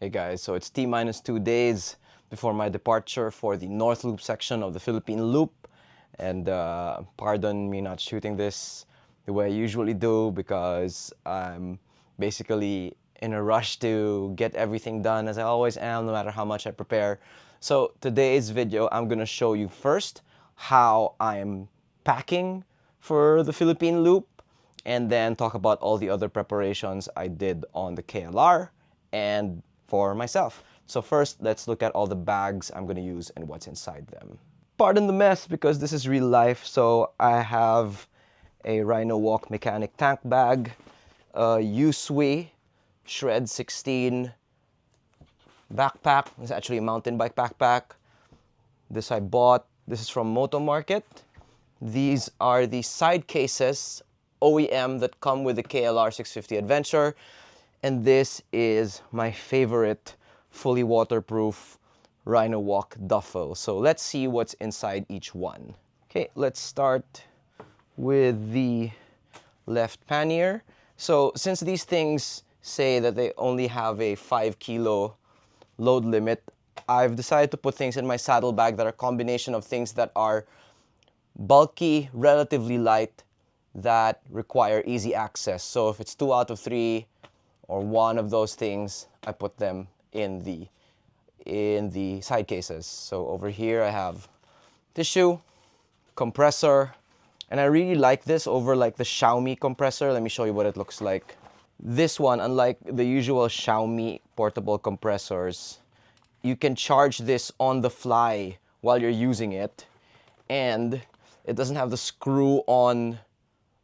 Hey guys, so it's T-minus 2 days before my departure for the North Loop section of the Philippine Loop. And pardon me not shooting this the way I usually do because I'm basically in a rush to get everything done as I always am, no matter how much I prepare. So today's video, I'm gonna show you first how I'm packing for the Philippine Loop, and then talk about all the other preparations I did on the KLR and for myself. So first, let's look at all the bags I'm going to use and what's inside them. Pardon the mess because this is real life. So I have a Rhino Walk mechanic tank bag, a Usui Shred 16 backpack. It's actually a mountain bike backpack. This I bought. This is from Moto Market. These are the side cases OEM that come with the KLR650 Adventure. And this is my favorite fully waterproof Rhino Walk duffel. So let's see what's inside each one. Okay, let's start with the left pannier. So since these things say that they only have a 5 kilo load limit, I've decided to put things in my saddlebag that are a combination of things that are bulky, relatively light, that require easy access. So if it's 2 out of 3 or one of those things, I put them in the side cases. So over here I have tissue, compressor, and I really like this over like the Xiaomi compressor. Let me show you what it looks like. This one, unlike the usual Xiaomi portable compressors, you can charge this on the fly while you're using it, and it doesn't have the screw-on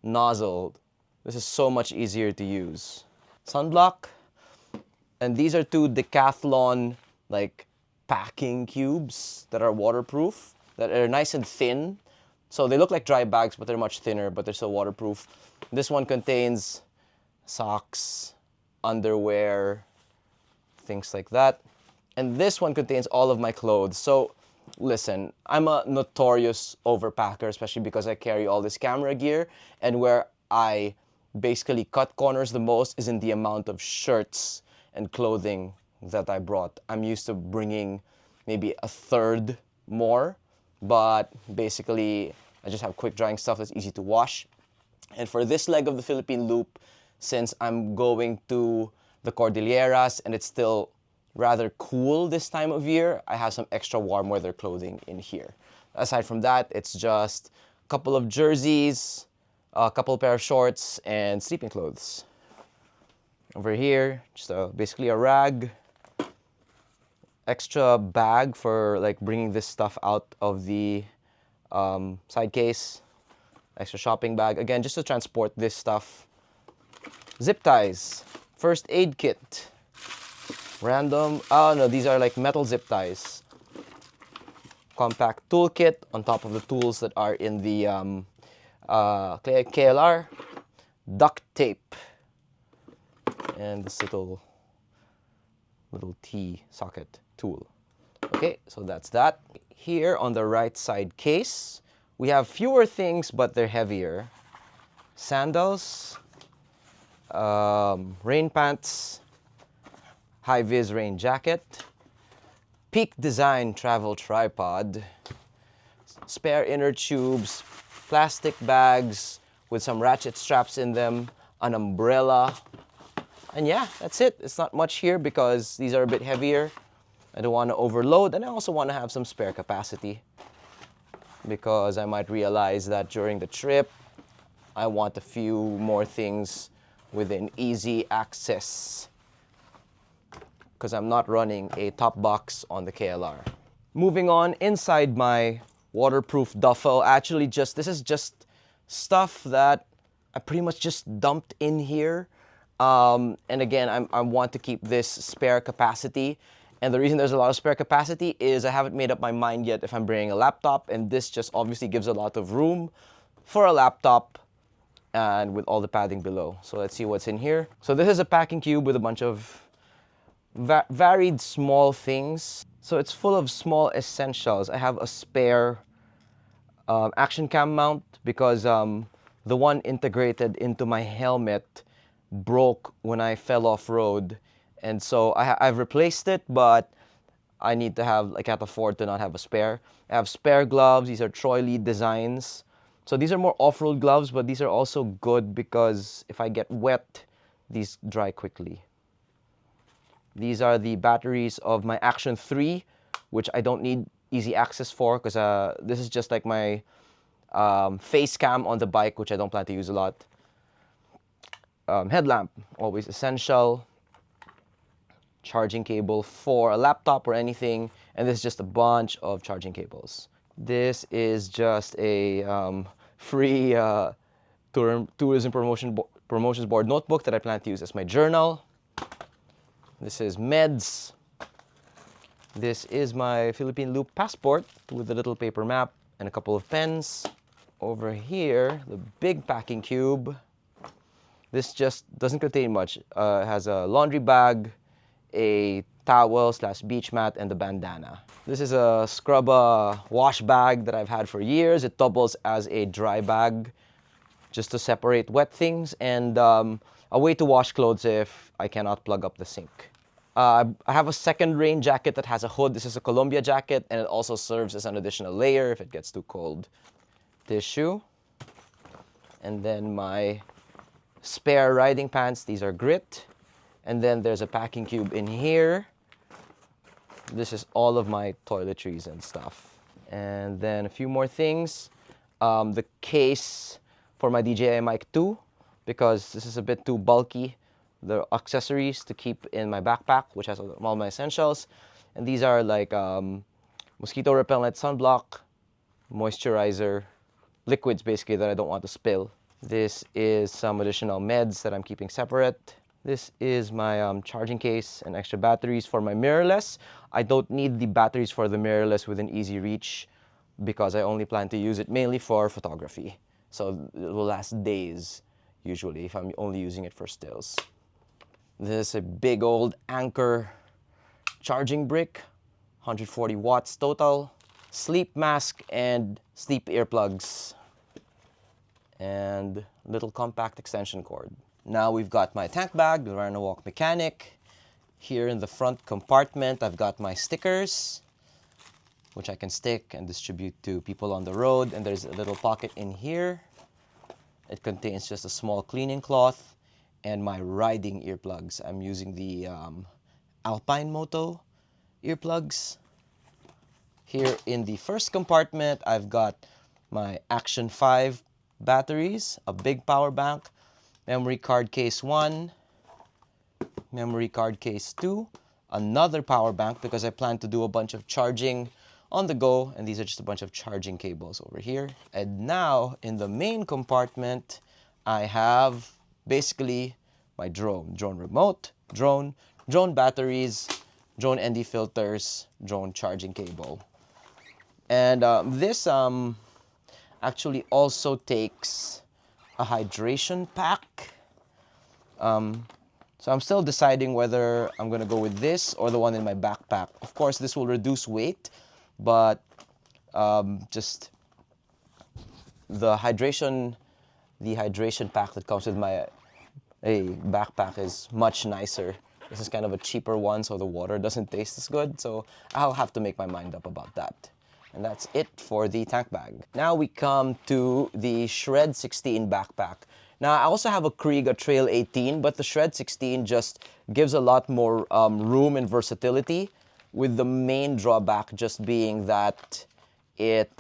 nozzle. This is so much easier to use. Sunblock, and these are 2 Decathlon like packing cubes that are waterproof, that are nice and thin. So they look like dry bags, but they're much thinner, but they're still waterproof. This one contains socks, underwear, things like that. And this one contains all of my clothes. So listen, I'm a notorious overpacker, especially because I carry all this camera gear, and where I basically cut corners the most is in the amount of shirts and clothing that I brought. I'm used to bringing maybe a third more, but basically I just have quick drying stuff that's easy to wash. And for this leg of the Philippine Loop, since I'm going to the Cordilleras and it's still rather cool this time of year, I have some extra warm weather clothing in here. Aside from that, it's just a couple of jerseys, a couple pair of shorts, and sleeping clothes. Over here, just basically a rag, extra bag for like bringing this stuff out of the side case, extra shopping bag, again, just to transport this stuff. Zip ties, first aid kit, random, oh no, these are like metal zip ties. Compact toolkit on top of the tools that are in the KLR, duct tape, and this little T socket tool. Okay, so that's that. Here on the right side case, we have fewer things, but they're heavier. Sandals, rain pants, high-vis rain jacket, Peak Design travel tripod, spare inner tubes, plastic bags with some ratchet straps in them, an umbrella, and yeah, that's it. It's not much here because these are a bit heavier. I don't want to overload, and I also want to have some spare capacity because I might realize that during the trip, I want a few more things within easy access because I'm not running a top box on the KLR. Moving on, inside my waterproof duffel, actually this is just stuff that I pretty much just dumped in here. And again, I want to keep this spare capacity. And the reason there's a lot of spare capacity is I haven't made up my mind yet if I'm bringing a laptop, and this just obviously gives a lot of room for a laptop and with all the padding below. So let's see what's in here. So this is a packing cube with a bunch of varied small things. So it's full of small essentials. I have a spare action cam mount because the one integrated into my helmet broke when I fell off road, And so I've replaced it, but I can't afford to not have a spare. I have spare gloves. These are Troy Lee designs. So these are more off-road gloves, but these are also good because if I get wet, these dry quickly. These are the batteries of my Action 3, which I don't need easy access for because this is just like my face cam on the bike, which I don't plan to use a lot. Headlamp, always essential. Charging cable for a laptop or anything, and this is just a bunch of charging cables. This is just a free tourism promotions board notebook that I plan to use as my journal. This is meds. This is my Philippine Loop passport with a little paper map and a couple of pens. Over here, the big packing cube. This just doesn't contain much. It has a laundry bag, a towel / beach mat, and the bandana. This is a scrub wash bag that I've had for years. It doubles as a dry bag just to separate wet things, and a way to wash clothes if I cannot plug up the sink. I have a second rain jacket that has a hood. This is a Columbia jacket, and it also serves as an additional layer if it gets too cold. Tissue. And then my spare riding pants. These are grit. And then there's a packing cube in here. This is all of my toiletries and stuff. And then a few more things. The case for my DJI Mic 2, because this is a bit too bulky. The accessories to keep in my backpack, which has all my essentials. And these are like mosquito repellent, sunblock, moisturizer, liquids basically that I don't want to spill. This is some additional meds that I'm keeping separate. This is my charging case and extra batteries for my mirrorless. I don't need the batteries for the mirrorless within easy reach because I only plan to use it mainly for photography. So it will last days usually if I'm only using it for stills. This is a big old Anchor charging brick, 140 watts total, sleep mask and sleep earplugs, and little compact extension cord. Now we've got my tank bag, the Run-A-Walk Mechanic. Here in the front compartment, I've got my stickers, which I can stick and distribute to people on the road. And there's a little pocket in here. It contains just a small cleaning cloth and my riding earplugs. I'm using the Alpine Moto earplugs. Here in the first compartment, I've got my Action 5 batteries, a big power bank, memory card case 1, memory card case 2, another power bank because I plan to do a bunch of charging on the go, and these are just a bunch of charging cables over here. And now in the main compartment, I have basically my drone remote, drone batteries, drone ND filters, drone charging cable. And this actually also takes a hydration pack. So I'm still deciding whether I'm gonna go with this or the one in my backpack. Of course, this will reduce weight, but just the hydration pack that comes with my backpack is much nicer. This is kind of a cheaper one, so the water doesn't taste as good. So I'll have to make my mind up about that. And that's it for the tank bag. Now we come to the Shred 16 backpack. Now I also have a Krieg, a Trail 18, but the Shred 16 just gives a lot more room and versatility, with the main drawback just being that it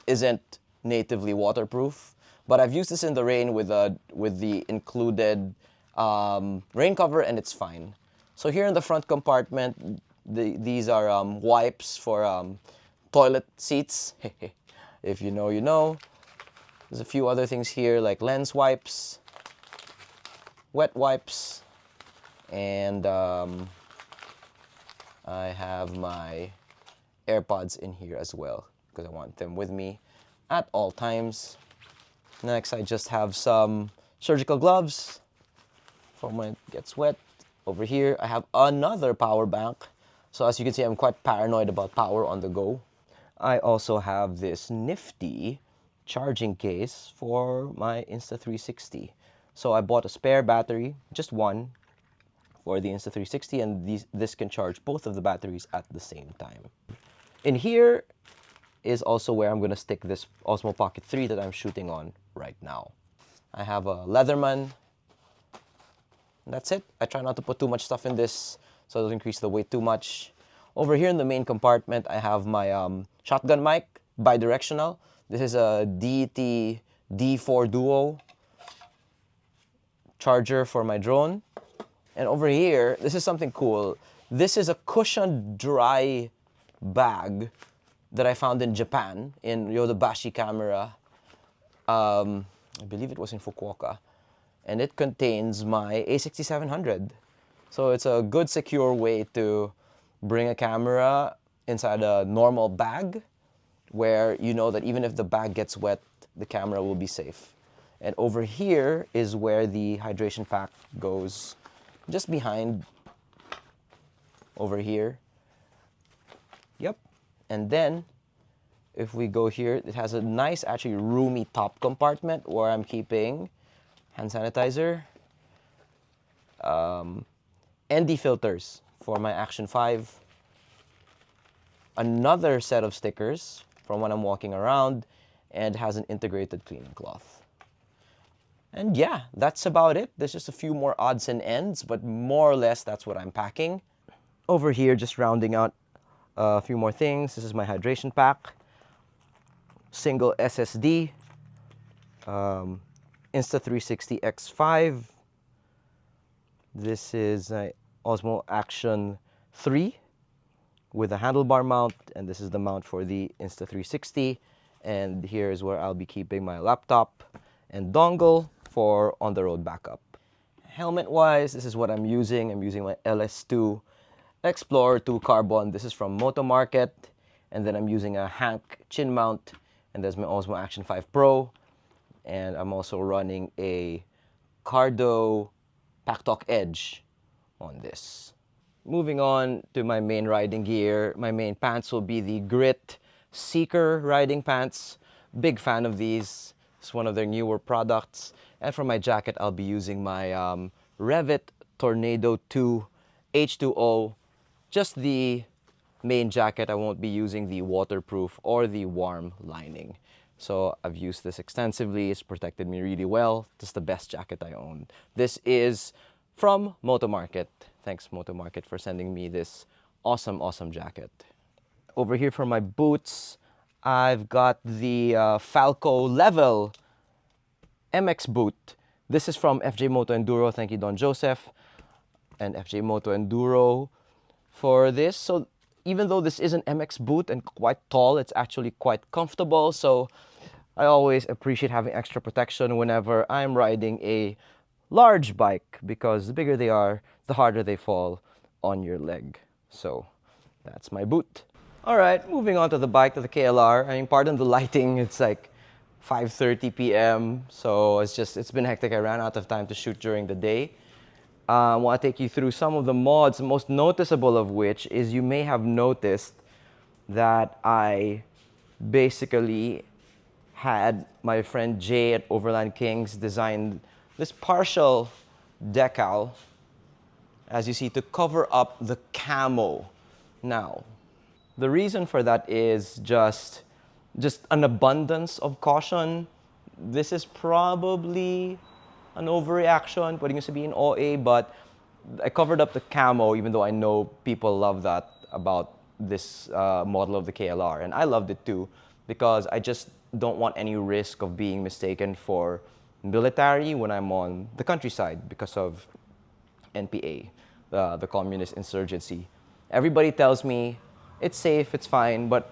isn't natively waterproof. But I've used this in the rain with the included rain cover, and it's fine. So here in the front compartment, these are wipes for toilet seats. If you know, you know. There's a few other things here like lens wipes, wet wipes, and I have my AirPods in here as well because I want them with me at all times. Next, I just have some surgical gloves for when it gets wet. Over here, I have another power bank. So as you can see, I'm quite paranoid about power on the go. I also have this nifty charging case for my Insta360. So I bought a spare battery, just one, for the Insta360, and this can charge both of the batteries at the same time. In here is also where I'm going to stick this Osmo Pocket 3 that I'm shooting on right now. I have a Leatherman. That's it. I try not to put too much stuff in this so it doesn't increase the weight too much. Over here in the main compartment, I have my shotgun mic, bidirectional. This is a DT D4 Duo charger for my drone. And over here, this is something cool. This is a cushioned dry bag that I found in Japan, in Yodobashi camera. I believe it was in Fukuoka. And it contains my A6700. So it's a good, secure way to bring a camera inside a normal bag where you know that even if the bag gets wet, the camera will be safe. And over here is where the hydration pack goes, just behind over here. Yep. And then if we go here, it has a nice, actually roomy top compartment where I'm keeping hand sanitizer, ND filters for my Action 5, another set of stickers from when I'm walking around, and has an integrated cleaning cloth. And yeah, that's about it. There's just a few more odds and ends, but more or less that's what I'm packing. Over here, just rounding out a few more things. This is my hydration pack, single SSD, Insta360 X5. This is an Osmo Action 3 with a handlebar mount, and this is the mount for the Insta360. And here is where I'll be keeping my laptop and dongle for on-the-road backup. Helmet-wise, this is what I'm using. I'm using my LS2 Explorer 2 Carbon. This is from Moto Market. And then I'm using a Hank chin mount, and there's my Osmo Action 5 Pro. And I'm also running a Cardo Packtalk Edge on this. Moving on to my main riding gear, my main pants will be the Grit Seeker riding pants. Big fan of these. It's one of their newer products. And for my jacket, I'll be using my Revit Tornado 2 H2O. Just the main jacket. I won't be using the waterproof or the warm lining. So I've used this extensively. It's protected me really well. This is the best jacket I own. This is from Moto Market. Thanks, Moto Market, for sending me this awesome, awesome jacket. Over here for my boots, I've got the Falco Level MX boot. This is from FJ Moto Enduro. Thank you, Don Joseph and FJ Moto Enduro for this. So even though this is an MX boot and quite tall, it's actually quite comfortable. So I always appreciate having extra protection whenever I'm riding a large bike, because the bigger they are, the harder they fall on your leg. So that's my boot. All right, moving on to the bike, to the KLR. I mean, pardon the lighting, it's like 5:30 p.m. So it's been hectic. I ran out of time to shoot during the day. I want to take you through some of the mods, the most noticeable of which is you may have noticed that I basically had my friend Jay at Overland Kings design this partial decal, as you see, to cover up the camo. Now, the reason for that is just an abundance of caution. This is probably an overreaction, putting us to be in OA, but I covered up the camo, even though I know people love that about this model of the KLR. And I loved it too, because I just don't want any risk of being mistaken for military when I'm on the countryside because of NPA, the communist insurgency. Everybody tells me it's safe, it's fine, but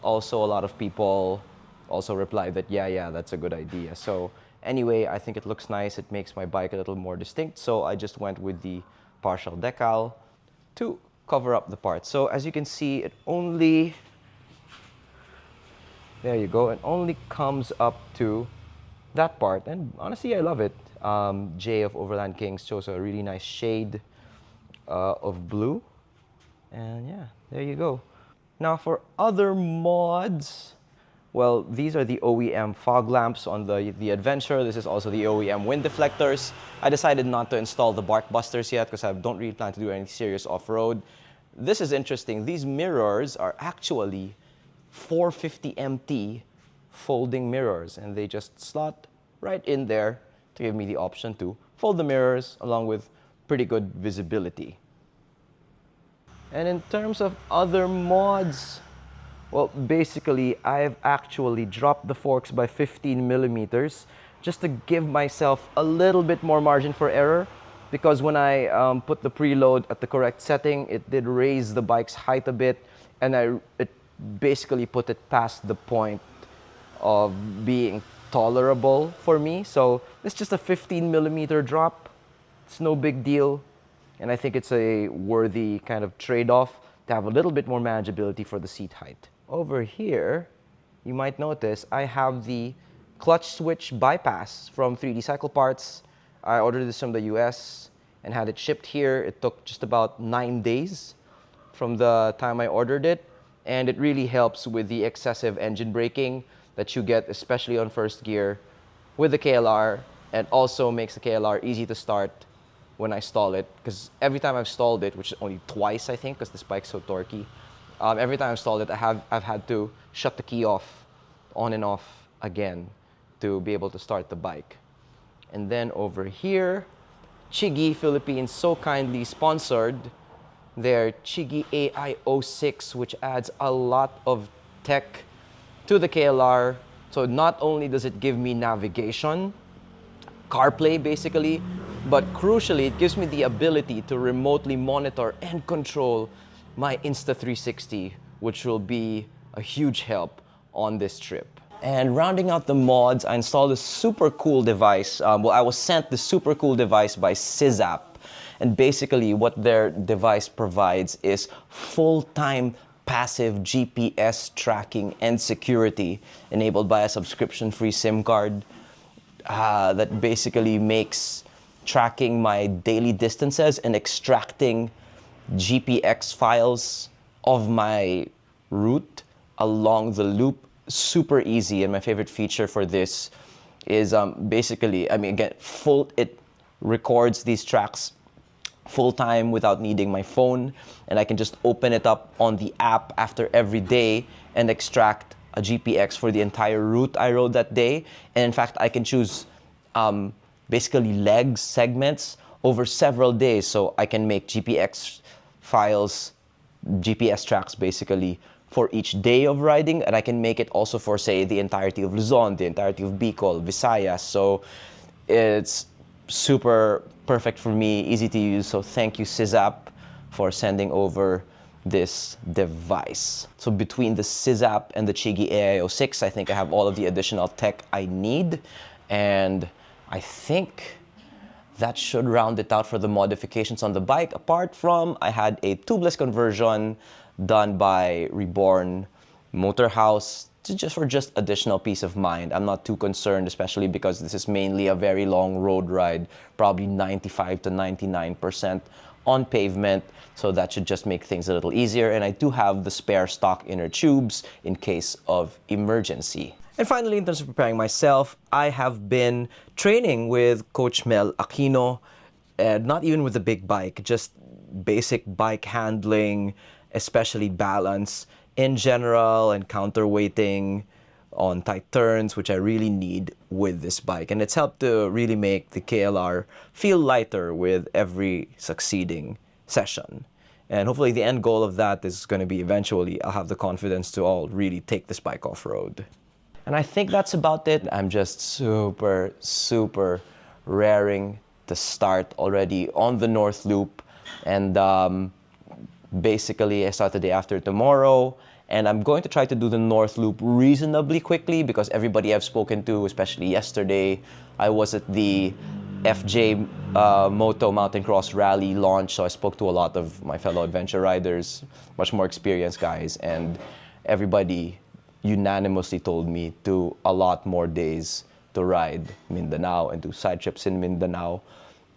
also a lot of people also reply that, yeah, that's a good idea. So anyway, I think it looks nice. It makes my bike a little more distinct. So I just went with the partial decal to cover up the parts. So as you can see, it only, there you go, it only comes up to that part. And honestly, I love it. Jay of Overland Kings chose a really nice shade of blue. And yeah, there you go. Now for other mods, Well, these are the OEM fog lamps on the Adventure. This is also the OEM wind deflectors. I decided not to install the bark busters yet because I don't really plan to do any serious off-road. This is interesting. These mirrors are actually 450 MT folding mirrors, and they just slot right in there to give me the option to fold the mirrors along with pretty good visibility. And in terms of other mods, well, basically, I've actually dropped the forks by 15 millimeters just to give myself a little bit more margin for error, because when I put the preload at the correct setting, it did raise the bike's height a bit, and it basically put it past the point of being tolerable for me. So it's just a 15 millimeter drop. It's no big deal. And I think it's a worthy kind of trade-off to have a little bit more manageability for the seat height. Over here, you might notice I have the clutch switch bypass from 3D Cycle Parts. I ordered this from the US and had it shipped here. It took just about 9 days from the time I ordered it. And it really helps with the excessive engine braking that you get, especially on first gear with the KLR, and also makes the KLR easy to start when I stall it, because every time I've stalled it, which is only twice I think, because this bike's so torquey, every time I've stalled it, I've had to shut the key off, on and off again, to be able to start the bike. And then over here, Chigi Philippines so kindly sponsored their Chigi AI06, which adds a lot of tech to the KLR. So not only does it give me navigation, CarPlay basically, but crucially, it gives me the ability to remotely monitor and control my Insta360, which will be a huge help on this trip. And rounding out the mods, I installed a super cool device. Well, I was sent the super cool device by Sizap. And basically what their device provides is full-time passive GPS tracking and security enabled by a subscription-free SIM card that basically makes tracking my daily distances and extracting GPX files of my route along the loop super easy. And my favorite feature for this is basically, I mean, again, it records these tracks full time without needing my phone, and I can just open it up on the app after every day and extract a GPX for the entire route I rode that day. And in fact, I can choose basically legs, segments over several days, so I can make GPX files, GPS tracks basically for each day of riding, and I can make it also for, say, the entirety of Luzon, the entirety of Bicol, Visayas. So it's super perfect for me, easy to use. So thank you, Sizap, for sending over this device. So between the Sizap and the Chigi AI06, I think I have all of the additional tech I need, and I think that should round it out for the modifications on the bike. Apart from, I had a tubeless conversion done by Reborn Motor House for just additional peace of mind. I'm not too concerned, especially because this is mainly a very long road ride, probably 95 to 99% on pavement, so that should just make things a little easier. And I do have the spare stock inner tubes in case of emergency. And finally, in terms of preparing myself, I have been training with Coach Mel Aquino, not even with the big bike, just basic bike handling, especially balance in general, and counterweighting on tight turns, which I really need with this bike. And it's helped to really make the KLR feel lighter with every succeeding session. And hopefully the end goal of that is going to be eventually I'll have the confidence to all really take this bike off-road. And I think that's about it. I'm just super, super raring to start already on the North Loop. And basically I start the day after tomorrow. And I'm going to try to do the North Loop reasonably quickly, because everybody I've spoken to, especially yesterday, I was at the FJ Moto Mountain Cross Rally launch, so I spoke to a lot of my fellow adventure riders, much more experienced guys, and everybody unanimously told me to a lot more days to ride Mindanao and do side trips in Mindanao.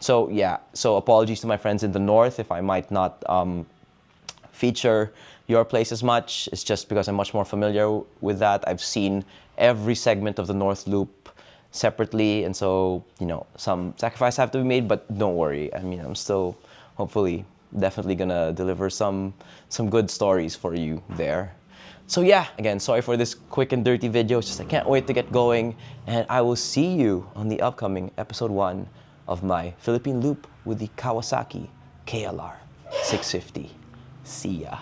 So yeah, so apologies to my friends in the north if I might not feature your place as much. It's just because I'm much more familiar with that. I've seen every segment of the North Loop separately, and so, you know, some sacrifices have to be made, but don't worry. I mean, I'm still hopefully definitely gonna deliver some good stories for you there. So yeah, again, sorry for this quick and dirty video. It's just I can't wait to get going, and I will see you on the upcoming episode 1 of my Philippine Loop with the Kawasaki KLR 650. See ya.